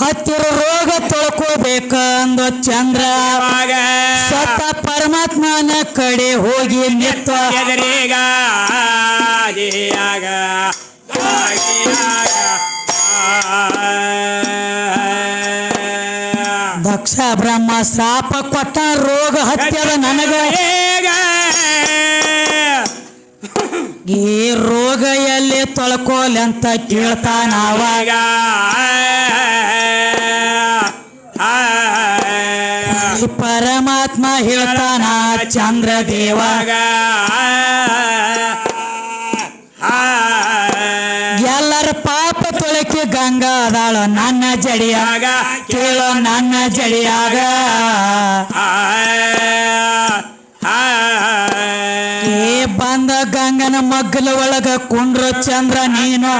ಹತ್ತಿರ ರೋಗ ತೊಳ್ಕೋಬೇಕಂದ ಚಂದ್ರ ಸತ್ತ ಪರಮಾತ್ಮನ ಕಡೆ ಹೋಗಿ ನಿತ್ತ ಎದರಿಗ ದಕ್ಷ ಬ್ರಹ್ಮ ಶಾಪ ಕೊಟ್ಟ ರೋಗ ಹತ್ಯದ ನನಗ ಈ ರೋಗ ಎಲ್ಲಿ ತೊಳ್ಕೋಲಿ ಅಂತ ಕೇಳ್ತಾನ ಅವಾಗ ಪರಮಾತ್ಮ ಹೇಳ್ತಾನ ಚಂದ್ರದೇವಾಗ ಎಲ್ಲರ ಪಾಪ ತೊಳಕೆ ಗಂಗಾ ಅದಾಳ ನನ್ನ ಜಡಿಯಾಗ ಕೇಳೋ ನನ್ನ ಜಡಿಯಾಗ ಬಂದ ಗಂಗನ ಮಗ್ಗಲ ಒಳಗ ಕುಂಡ್ರ ಚಂದ್ರ ನೀನು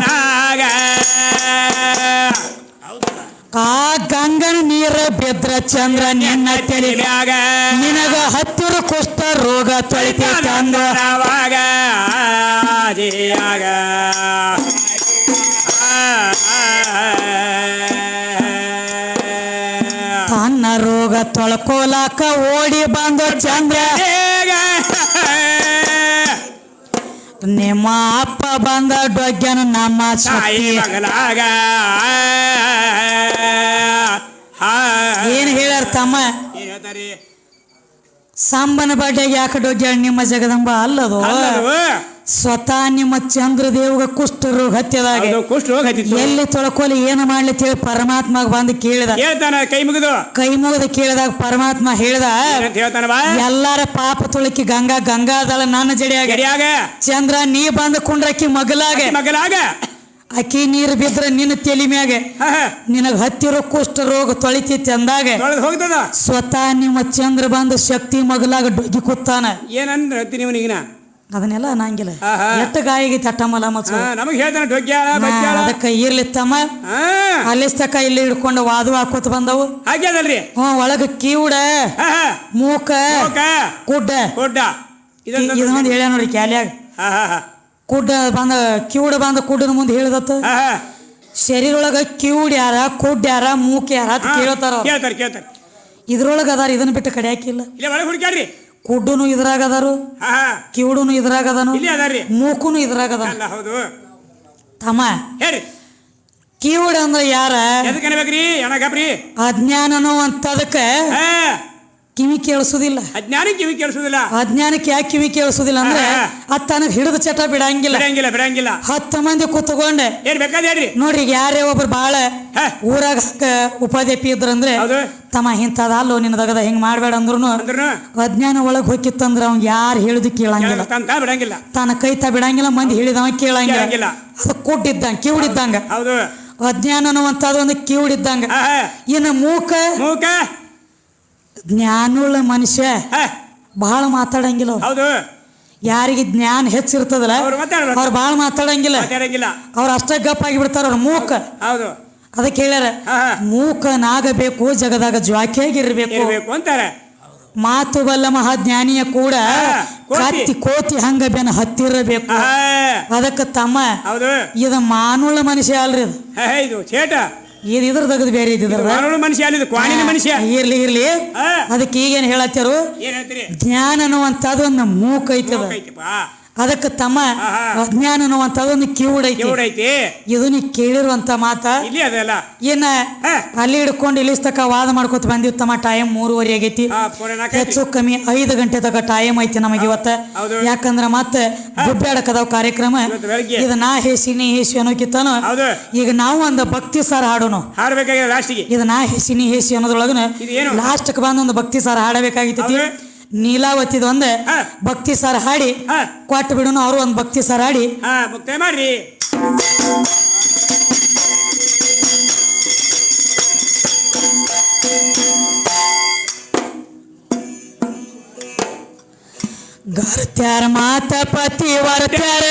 ಆ ಗಂಗನ ನೀರ ಬಿದ್ರ ಚಂದ್ರ ನಿನ್ನ ತಿಳಿಯಾಗ ನಿನಗ ಹತ್ತಿರ ಕುಷ್ಠ ರೋಗ ತೊಳಿತಿ ಚಂದ್ರ ತನ್ನ ರೋಗ ತೊಳ್ಕೋಲಾಕ ಓಡಿ ಬಂದ ಚಂದ್ರ ನಿಮ್ಮ ಅಪ್ಪ ಬಂದ ಡೊಗ್ಗನ ನಮ್ಮ ಸಾಯಿ ಮಗಲಾಗ ಏನ್ ಹೇಳ್ಯಾರ ತಮ್ಮ ಸಾಂಬನ ಬಡ್ಡೆಗೆ ಯಾಕೆ ಡೊಗ್ಗ್ಯಾಳ ನಿಮ್ಮ ಜಗದಂಬ ಅಲ್ಲದು ಸ್ವತಃ ನಿಮ್ಮ ಚಂದ್ರದೇವಗ ಕುಷ್ಠ ರೋಗ ಹತ್ಯದಾಗ ಎಲ್ಲಿ ತೊಳ್ಕೊಲಿ ಏನು ಮಾಡ್ಲಿ ಹೇಳಿ ಪರಮಾತ್ಮ ಬಂದು ಕೇಳಿದ ಕೈ ಮುಗಿದ ಕೇಳಿದಾಗ ಪರಮಾತ್ಮ ಹೇಳ್ದ ಎಲ್ಲಾರ ಪಾಪ ತೊಳಕಿ ಗಂಗಾ ಗಂಗಾದಳ ನನ್ನ ಜಡಿಯಾಗ ಚಂದ್ರ ನೀ ಬಂದ ಕುಂಡ್ರಕ್ಕಿ ಮಗಲಾಗ ಅಕ್ಕಿ ನೀರು ಬಿದ್ರ ನಿನ್ನ ತಲೆ ಮ್ಯಾಗ ನಿನಗ ಹತ್ತಿರೋ ಕುಷ್ಠ ರೋಗ ತೊಳಿತೈತಿ ಅಂದಾಗ ಸ್ವತಃ ನಿಮ್ಮ ಚಂದ್ರ ಬಂದ ಶಕ್ತಿ ಮಗಲಾಗ ಡೊಗ್ಗಿ ಕೂತಾನ ಏನಂದ್ರೆ ಅದನ್ನೆಲ್ಲ ಅನ್ನಂಗಿಲ್ಲ ಎಟ್ಟ ಗಾಯಿಗೆ ತಟ್ಟಮಲ್ಲ ಅದಕ್ಕ ಇರ್ಲಿತ್ತಮ್ಮ ಅಲ್ಲಿಸ್ತಕ ಇಲ್ಲಿ ಹಿಡ್ಕೊಂಡು ವಾದು ಹಾಕೋತ ಬಂದವು ಒಳಗ ಕಿವುಡ ಮೂಕ ಕುಡ್ಡ ಇದನ್ನೊಂದು ಹೇಳ್ಯ ನೋಡಿ ಕ್ಯಾಲ್ಯಾಗ ಕುಡ್ಡ ಬಂದ ಕಿವುಡ ಬಂದ ಕುಡ್ಡನ ಮುಂದೆ ಹೇಳಿದತ್ತ ಶರೀರ ಒಳಗ ಕಿವುಡ್ ಯಾರ ಕುಡ್ಡ ಯಾರ ಮೂಕ ಯಾರ ಅಂತ ಕೇಳ್ತಾರ ಇದ್ರೊಳಗ ಅದಾರ ಇದನ್ನ ಬಿಟ್ಟು ಕಡೆ ಹಾಕಿಲ್ಲ ಕುಡ್ಡುನು ಇದ್ರಾಗ ಅದಾರು ಕಿವುಡುನು ಇದ್ರಾಗ ಅದಾನು ಮೂಕುನು ಇದ್ರಾಗ ಅದಾನ ತಮ್ಮ ಕಿವುಡ ಅಂದ್ರ ಯಾರ ಅಜ್ಞಾನನು ಅಂತದಕ್ಕ ಕಿವಿ ಕೇಳಿಸುದಿಲ್ಲ ಅಜ್ಞಾನಕ್ಕೆ ಯಾಕೆ ಕಿವಿ ಕೇಳಿಸುದಿಲ್ಲ ಅಂದ್ರೆ ಅದ್ ತನಗ ಹಿಡಿದು ಚಟ ಬಿಡಂಗಿಲ್ಲ 10 ಮಂದಿ ಕೂತ್ಕೊಂಡೆ ನೋಡ್ರಿ ಯಾರೇ ಒಬ್ರು ಬಾಳ ಊರಾಗ ಉಪಾಧ್ಯಾಪಿ ಇದ್ರಂದ್ರೆ ತಮ್ಮ ಇಂಥದ ಅಲ್ಲೋ ನಿನ್ನದಗದ ಹಿಂಗ್ ಮಾಡ್ಬೇಡ ಅಂದ್ರು ಅಜ್ಞಾನ ಒಳಗ್ ಹೋಗಿತ್ತಂದ್ರ ಅವ್ನ್ ಯಾರು ಹೇಳಿದ್ ಕೇಳಂಗಿಲ್ಲ ತನ್ನ ಕೈತ ಬಿಡಂಗಿಲ್ಲ ಮಂದಿ ಹೇಳಿದವ ಕೇಳಂಗಿಲ್ಲ ಅದು ಕುಡ್ಡಿದ್ದಂಗ ಕಿವುಡಿದ್ದಂಗ ಅಜ್ಞಾನ ಅನ್ನುವಂಥದ್ದು ಒಂದು ಕಿವುಡಿದ್ದಂಗ ಇನ್ನು ಮೂಕ ಜ್ಞಾನುಳ್ಳ ಮನುಷ್ಯ ಬಹಳ ಮಾತಾಡಂಗಿಲ್ಲ ಯಾರಿಗೆ ಜ್ಞಾನ ಹೆಚ್ಚಿರ್ತದಲ್ಲ ಅವ್ರು ಬಹಳ ಮಾತಾಡಂಗಿಲ್ಲ ಅವ್ರು ಅಷ್ಟೇ ಗಪ್ಪಾಗಿ ಬಿಡ್ತಾರ ಅವ್ರ ಮೂಕ ಅದಕ್ಕೆ ಹೇಳ್ಯಾರ ಮೂಕನಾಗಬೇಕು ಜಗದಾಗ ಜ್ವಾಕಿಯಾಗಿರ್ಬೇಕು ಅಂತಾರೆ ಮಾತು ಬಲ್ಲ ಮಹಾಜ್ಞಾನಿಯ ಕೂಡ ಕತ್ತಿ ಕೋತಿ ಹಂಗ ಬೆನ ಹತ್ತಿರಬೇಕು ಅದಕ್ಕೆ ತಮ್ಮ ಇದು ಮಾನುಳ್ಳ ಮನುಷ್ಯ ಅಲ್ರಿ ಇದು ಇದ್ರ ತೆಗೆದು ಬೇರೆ ಇರ್ಲಿ ಅದಕ್ಕೆ ಈಗೇನು ಹೇಳತ್ತಾರು ಜ್ಞಾನ ಅನ್ನುವಂಥದ್ದು ಒಂದು ಮೂಕ ಐತದ ಅದಕ್ಕೆ ತಮ್ಮ ಅಜ್ಞಾನ ಅನ್ನುವಂಥದ್ದೊಂದು ಕಿವುಡೈತಿ ಇದು ನೀ ಕೇಳಿರುವಂತ ಮಾತ ಇನ್ನ ಅಲ್ಲಿ ಹಿಡ್ಕೊಂಡು ಇಲ್ಲಿಸ್ತಕ ವಾದ ಮಾಡ್ಕೊತ ಬಂದಿವ್ ತಮ್ಮ ಟೈಮ್ 3:30 ಆಗೈತಿ ಹೆಚ್ಚು ಕಮ್ಮಿ 5 ಗಂಟೆ ತಕ ಟೈಮ್ ಐತಿ ನಮಗೆ ಇವತ್ತ ಯಾಕಂದ್ರ ಮತ್ತೆ ಗುಬ್ಬ್ಯಾಡಕದಾವ್ ಕಾರ್ಯಕ್ರಮ ಇದು ನಾ ಹೇಸಿ ನೀ ಹೇಸಿ ಅನ್ನೋಕಿತ್ತಾನು ಈಗ ನಾವು ಒಂದು ಭಕ್ತಿ ಸಾರ ಹಾಡೋಣ ಇದು ನಾ ಹೇಸಿ ನೀ ಹೇಸಿ ಅನ್ನೋದ್ರೊಳಗನ ಲಾಸ್ಟ್ಗೆ ಬಂದ ಒಂದು ಭಕ್ತಿ ಸಾರ ಹಾಡಬೇಕಾಗಿತ್ತು ನೀಲಾವತಿದ ಒಂದ ಭಕ್ತಿ ಸಾರ ಹಾಡಿ ಕೊಟ್ಟು ಬಿಡೋಣ ಅವರು ಒಂದು ಭಕ್ತಿ ಸಾರ ಹಾಡಿ ಮಾಡ್ರಿ ಗರ್ತ್ಯಾರ ಮಾತ ಪತಿ ವರ್ತ್ಯಾರ